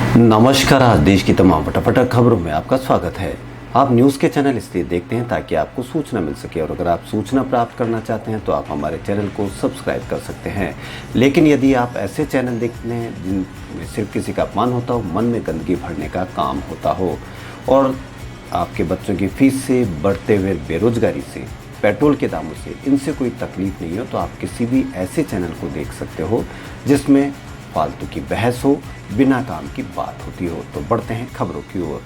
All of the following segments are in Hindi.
नमस्कार। आज देश की तमाम फटाफट खबरों में आपका स्वागत है। आप न्यूज़ के चैनल इसलिए देखते हैं ताकि आपको सूचना मिल सके, और अगर आप सूचना प्राप्त करना चाहते हैं तो आप हमारे चैनल को सब्सक्राइब कर सकते हैं। लेकिन यदि आप ऐसे चैनल देखते हैं जिनमें सिर्फ किसी का अपमान होता हो, मन में गंदगी भरने का काम होता हो, और आपके बच्चों की फीस से, बढ़ते हुए बेरोजगारी से, पेट्रोल के दामों से इनसे कोई तकलीफ नहीं हो, तो आप किसी भी ऐसे चैनल को देख सकते हो जिसमें फालतू की बहस हो, बिना काम की बात होती हो। तो बढ़ते हैं खबरों की ओर।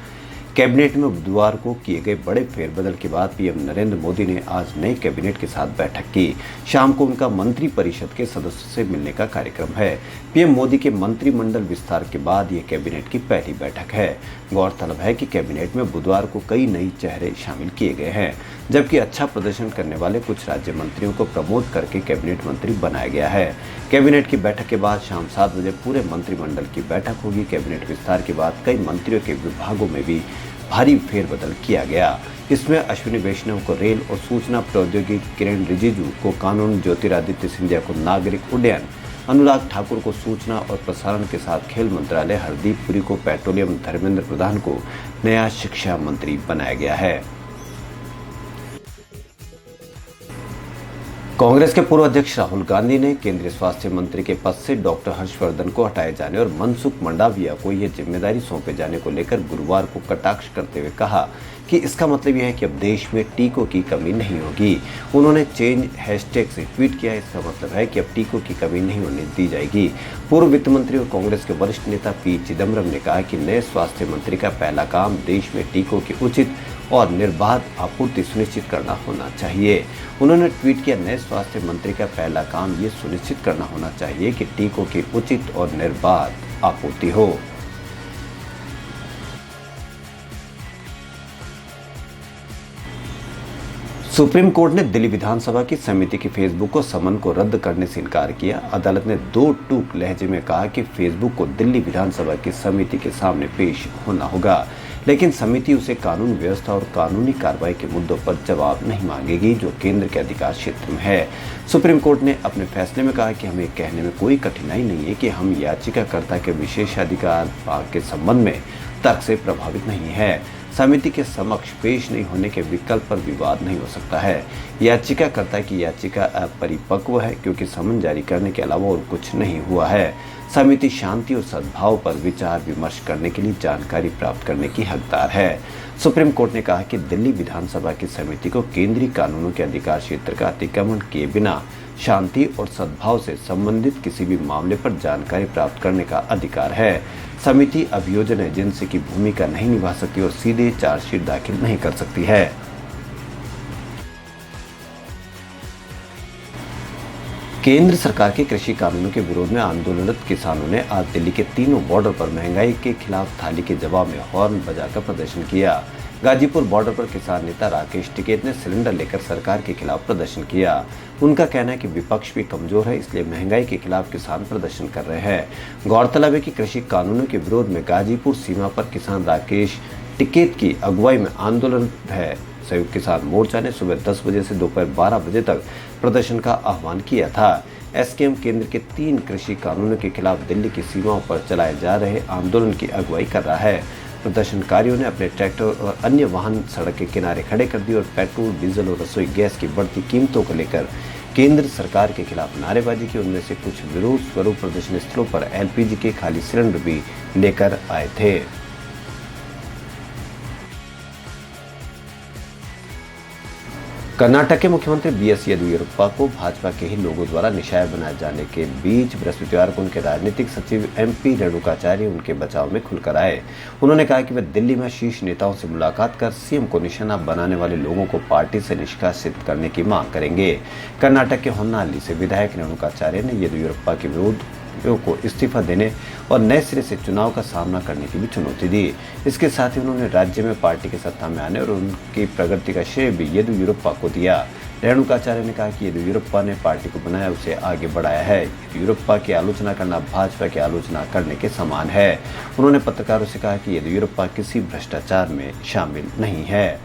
कैबिनेट में बुधवार को किए गए बड़े फेरबदल के बाद पीएम नरेंद्र मोदी ने आज नए कैबिनेट के साथ बैठक की। शाम को उनका मंत्री परिषद के सदस्यों से मिलने का कार्यक्रम है। पीएम मोदी के मंत्रिमंडल विस्तार के बाद ये कैबिनेट की पहली बैठक है। गौरतलब है कि कैबिनेट में बुधवार को कई नए चेहरे शामिल किए गए हैं, जबकि अच्छा प्रदर्शन करने वाले कुछ राज्य मंत्रियों को प्रमोट करके कैबिनेट मंत्री बनाया गया है। कैबिनेट की बैठक के बाद शाम 7 बजे पूरे मंत्रिमंडल की बैठक होगी। कैबिनेट विस्तार के बाद कई मंत्रियों के विभागों में भी भारी फेरबदल किया गया। इसमें अश्विनी वैष्णव को रेल और सूचना प्रौद्योगिकी, किरण रिजिजू को कानून, ज्योतिरादित्य सिंधिया को नागरिक उड्डयन, अनुराग ठाकुर को सूचना और प्रसारण के साथ खेल मंत्रालय, हरदीप पुरी को पेट्रोलियम, धर्मेंद्र प्रधान को नया शिक्षा मंत्री बनाया गया है। कांग्रेस के पूर्व अध्यक्ष राहुल गांधी ने केंद्रीय स्वास्थ्य मंत्री के पद से डॉक्टर हर्षवर्धन को हटाए जाने और मनसुख मंडाविया को यह जिम्मेदारी सौंपे जाने को लेकर गुरुवार को कटाक्ष करते हुए कहा कि इसका मतलब यह है कि अब देश में टीकों की कमी नहीं होगी। उन्होंने चेंज हैशटैग से ट्वीट किया, इसका मतलब है कि अब टीकों की कमी नहीं होने दी जाएगी। पूर्व वित्त मंत्री और कांग्रेस के वरिष्ठ नेता पी चिदम्बरम ने कहा कि नए स्वास्थ्य मंत्री का पहला काम देश में टीकों की उचित और निर्बाध आपूर्ति सुनिश्चित करना होना चाहिए। उन्होंने ट्वीट किया, नए स्वास्थ्य मंत्री का पहला काम ये सुनिश्चित करना होना चाहिए कि टीकों की उचित और निर्बाध आपूर्ति हो। सुप्रीम कोर्ट ने दिल्ली विधानसभा की समिति की फेसबुक को समन को रद्द करने से इनकार किया। अदालत ने दो टूक लहजे में कहा कि फेसबुक को दिल्ली विधानसभा की समिति के सामने पेश होना होगा, लेकिन समिति उसे कानून व्यवस्था और कानूनी कार्रवाई के मुद्दों पर जवाब नहीं मांगेगी जो केंद्र के अधिकार क्षेत्र में है। सुप्रीम कोर्ट ने अपने फैसले में कहा कि हमें कहने में कोई कठिनाई नहीं है कि हम याचिकाकर्ता के विशेषाधिकार भाग के संबंध में तर्क से प्रभावित नहीं है। समिति के समक्ष पेश नहीं होने के विकल्प पर विवाद नहीं हो सकता है। याचिकाकर्ता की याचिका अपरिपक्व है क्योंकि समन जारी करने के अलावा और कुछ नहीं हुआ है। समिति शांति और सद्भाव पर विचार विमर्श करने के लिए जानकारी प्राप्त करने की हकदार है। सुप्रीम कोर्ट ने कहा कि दिल्ली विधानसभा की समिति को केंद्रीय कानूनों के अधिकार क्षेत्र का अतिक्रमण किए बिना शांति और सद्भाव से संबंधित किसी भी मामले पर जानकारी प्राप्त करने का अधिकार है। समिति अभियोजन एजेंसी की भूमिका नहीं निभा सकती और सीधे चार्जशीट दाखिल नहीं कर सकती है। केंद्र सरकार के कृषि कानूनों के विरोध में आंदोलनरत किसानों ने आज दिल्ली के तीनों बॉर्डर पर महंगाई के खिलाफ थाली के जवाब में हॉर्न बजाकर प्रदर्शन किया। गाजीपुर बॉर्डर पर किसान नेता राकेश टिकैत ने सिलेंडर लेकर सरकार के खिलाफ प्रदर्शन किया। उनका कहना है कि विपक्ष भी कमजोर है, इसलिए महंगाई के खिलाफ किसान प्रदर्शन कर रहे हैं। गौरतलब है कि कृषि कानूनों के विरोध में गाजीपुर सीमा पर किसान राकेश टिकैत की अगुवाई में आंदोलन है। संयुक्त किसान मोर्चा ने सुबह 10 बजे से दोपहर 12 बजे तक प्रदर्शन का आह्वान किया था। एसकेएम केंद्र के 3 कृषि कानूनों के खिलाफ दिल्ली की सीमाओं पर चलाए जा रहे आंदोलन की अगुवाई कर रहा है। प्रदर्शनकारियों ने अपने ट्रैक्टर और अन्य वाहन सड़क के किनारे खड़े कर दिए और पेट्रोल, डीजल और रसोई गैस की बढ़ती कीमतों को लेकर केंद्र सरकार के खिलाफ नारेबाजी की। उनमें से कुछ विरोध स्वरूप प्रदर्शन स्थलों पर एलपीजी के खाली सिलेंडर भी लेकर आए थे। कर्नाटक के मुख्यमंत्री बीएस येदियुरप्पा को भाजपा के ही लोगों द्वारा निशाना बनाए जाने के बीच बृहस्पतिवार को उनके राजनीतिक सचिव एमपी रेणुकाचार्य उनके बचाव में खुलकर आए। उन्होंने कहा कि वे दिल्ली में शीर्ष नेताओं से मुलाकात कर सीएम को निशाना बनाने वाले लोगों को पार्टी से निष्कासित करने की मांग करेंगे। कर्नाटक के होन्नाली से विधायक रेणुकाचार्य ने येदियुरप्पा के विरोध को इस्तीफा देने और नए सिरे से चुनाव का सामना करने की भी चुनौती दी। इसके साथ ही उन्होंने राज्य में पार्टी के सत्ता में आने और उनकी प्रगति का श्रेय भी येदियुरप्पा को दिया। रेणुकाचार्य ने कहा कि येदियुरप्पा ने पार्टी को बनाया, उसे आगे बढ़ाया है। येदियुरप्पा की आलोचना करना भाजपा की आलोचना करने के समान है। उन्होंने पत्रकारों से कहा कि येदियुरप्पा किसी भ्रष्टाचार में शामिल नहीं है।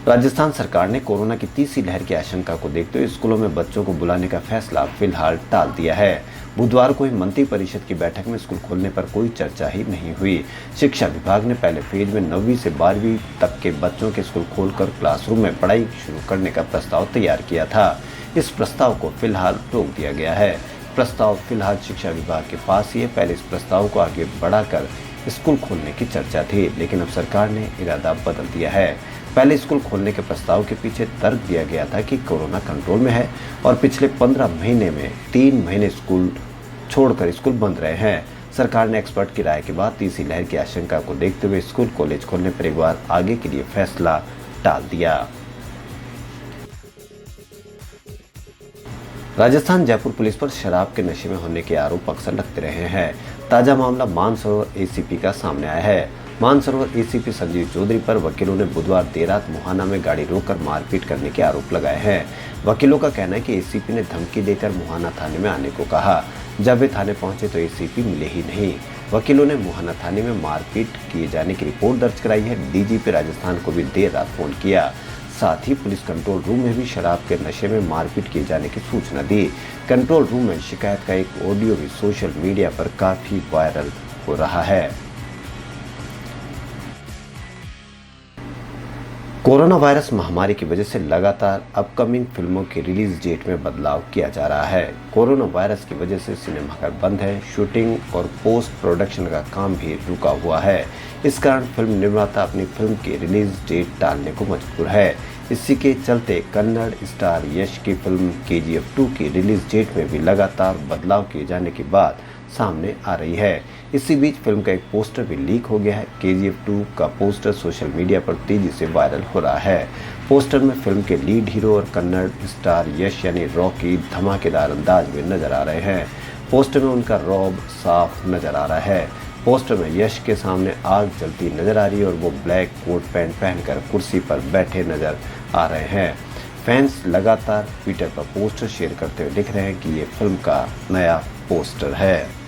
राजस्थान सरकार ने कोरोना की तीसरी लहर की आशंका को देखते हुए स्कूलों में बच्चों को बुलाने का फैसला फिलहाल टाल दिया है। बुधवार को हुई मंत्री परिषद की बैठक में स्कूल खोलने पर कोई चर्चा ही नहीं हुई। शिक्षा विभाग ने पहले फेज में 9वीं से 12वीं तक के बच्चों के स्कूल खोलकर क्लासरूम में पढ़ाई शुरू करने का प्रस्ताव तैयार किया था। इस प्रस्ताव को फिलहाल रोक दिया गया है। प्रस्ताव फिलहाल शिक्षा विभाग के पास ही है। पहले इस प्रस्ताव को आगे बढ़ाकर स्कूल खोलने की चर्चा थी, लेकिन अब सरकार ने इरादा बदल दिया है। पहले स्कूल खोलने के प्रस्ताव के पीछे तर्क दिया गया था कि कोरोना कंट्रोल में है और पिछले 15 महीने में 3 महीने स्कूल छोड़कर स्कूल बंद रहे हैं। सरकार ने एक्सपर्ट की राय के बाद तीसरी लहर की आशंका को देखते हुए स्कूल कॉलेज खोलने पर एक बार आगे के लिए फैसला टाल दिया। राजस्थान जयपुर पुलिस पर शराब के नशे में होने के आरोप अक्सर लगते रहे हैं। ताजा मामला मानसरोवर एसीपी का सामने आया है। मानसरोवर एसीपी संजीव चौधरी पर वकीलों ने बुधवार देर रात मुहाना में गाड़ी रोककर मारपीट करने के आरोप लगाए हैं। वकीलों का कहना है कि एसीपी ने धमकी देकर मुहाना थाने में आने को कहा। जब वे थाने पहुंचे तो एसीपी मिले ही नहीं। वकीलों ने मुहाना थाने में मारपीट किए जाने की रिपोर्ट दर्ज कराई है। डीजीपी राजस्थान को भी देर रात फोन किया। साथ ही पुलिस कंट्रोल रूम में भी शराब के नशे में मारपीट किए जाने की सूचना दी। कंट्रोल रूम में शिकायत का एक ऑडियो भी सोशल मीडिया पर काफी वायरल हो रहा है। कोरोना वायरस महामारी की वजह से लगातार अपकमिंग फिल्मों की रिलीज डेट में बदलाव किया जा रहा है। कोरोना वायरस की वजह से सिनेमाघर बंद है। शूटिंग और पोस्ट प्रोडक्शन का काम भी रुका हुआ है। इस कारण फिल्म निर्माता अपनी फिल्म की रिलीज डेट टालने को मजबूर है। इसी के चलते कन्नड़ स्टार यश की फिल्म KGF 2 की रिलीज डेट में भी लगातार बदलाव किए जाने की बात सामने आ रही है। इसी बीच फिल्म का एक पोस्टर भी लीक हो गया है। KGF 2 का पोस्टर सोशल मीडिया पर तेजी से वायरल हो रहा है। पोस्टर में फिल्म के लीड हीरो और कन्नड़ स्टार यश यानी रॉकी धमाकेदार अंदाज में नजर आ रहे हैं। पोस्टर में उनका रौब साफ नजर आ रहा है। पोस्टर में यश के सामने आग जलती नजर आ रही है और वो ब्लैक कोट पैंट पहनकर कुर्सी पर बैठे नजर आ रहे हैं। फैंस लगातार ट्विटर पर पोस्टर शेयर करते हुए दिख रहे हैं कि ये फिल्म का नया पोस्टर है।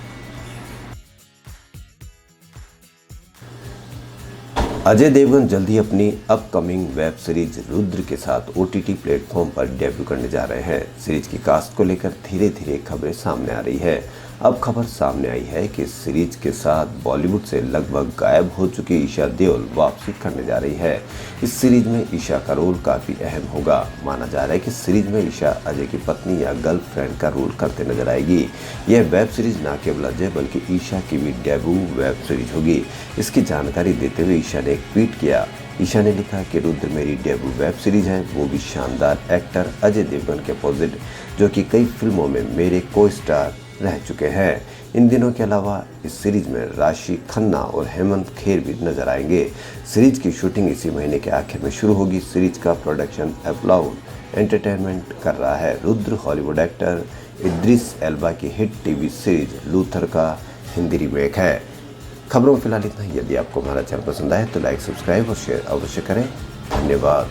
अजय देवगन जल्द ही अपनी अपकमिंग वेब सीरीज रुद्र के साथ OTT प्लेटफॉर्म पर डेब्यू करने जा रहे हैं। सीरीज की कास्ट को लेकर धीरे धीरे खबरें सामने आ रही है। अब खबर सामने आई है कि इस सीरीज के साथ बॉलीवुड से लगभग गायब हो चुकी ईशा देओल वापसी करने जा रही है। इस सीरीज में ईशा का रोल काफी अहम होगा। माना जा रहा है कि सीरीज में ईशा अजय की पत्नी या गर्लफ्रेंड का रोल करते नजर आएगी। यह वेब सीरीज न केवल अजय बल्कि ईशा की भी डेब्यू वेब सीरीज होगी। इसकी जानकारी देते हुए ईशा ने एक ट्वीट किया। ईशा ने लिखा कि रुद्र मेरी डेब्यू वेब सीरीज है, वो भी शानदार एक्टर अजय देवगन के अपोजिट, जो कि कई फिल्मों में मेरे को स्टार रह चुके हैं। इन दिनों के अलावा इस सीरीज में राशि खन्ना और हेमंत खेर भी नजर आएंगे। सीरीज की शूटिंग इसी महीने के आखिर में शुरू होगी। सीरीज का प्रोडक्शन अपलाउड एंटरटेनमेंट कर रहा है। Rudra Hollywood actor Idris Elba की हिट टीवी सीरीज लूथर का हिंदी रीमेक है। खबरों में फिलहाल इतना ही। यदि आपको हमारा चैनल पसंद आए तो लाइक, सब्सक्राइब और शेयर अवश्य करें। धन्यवाद।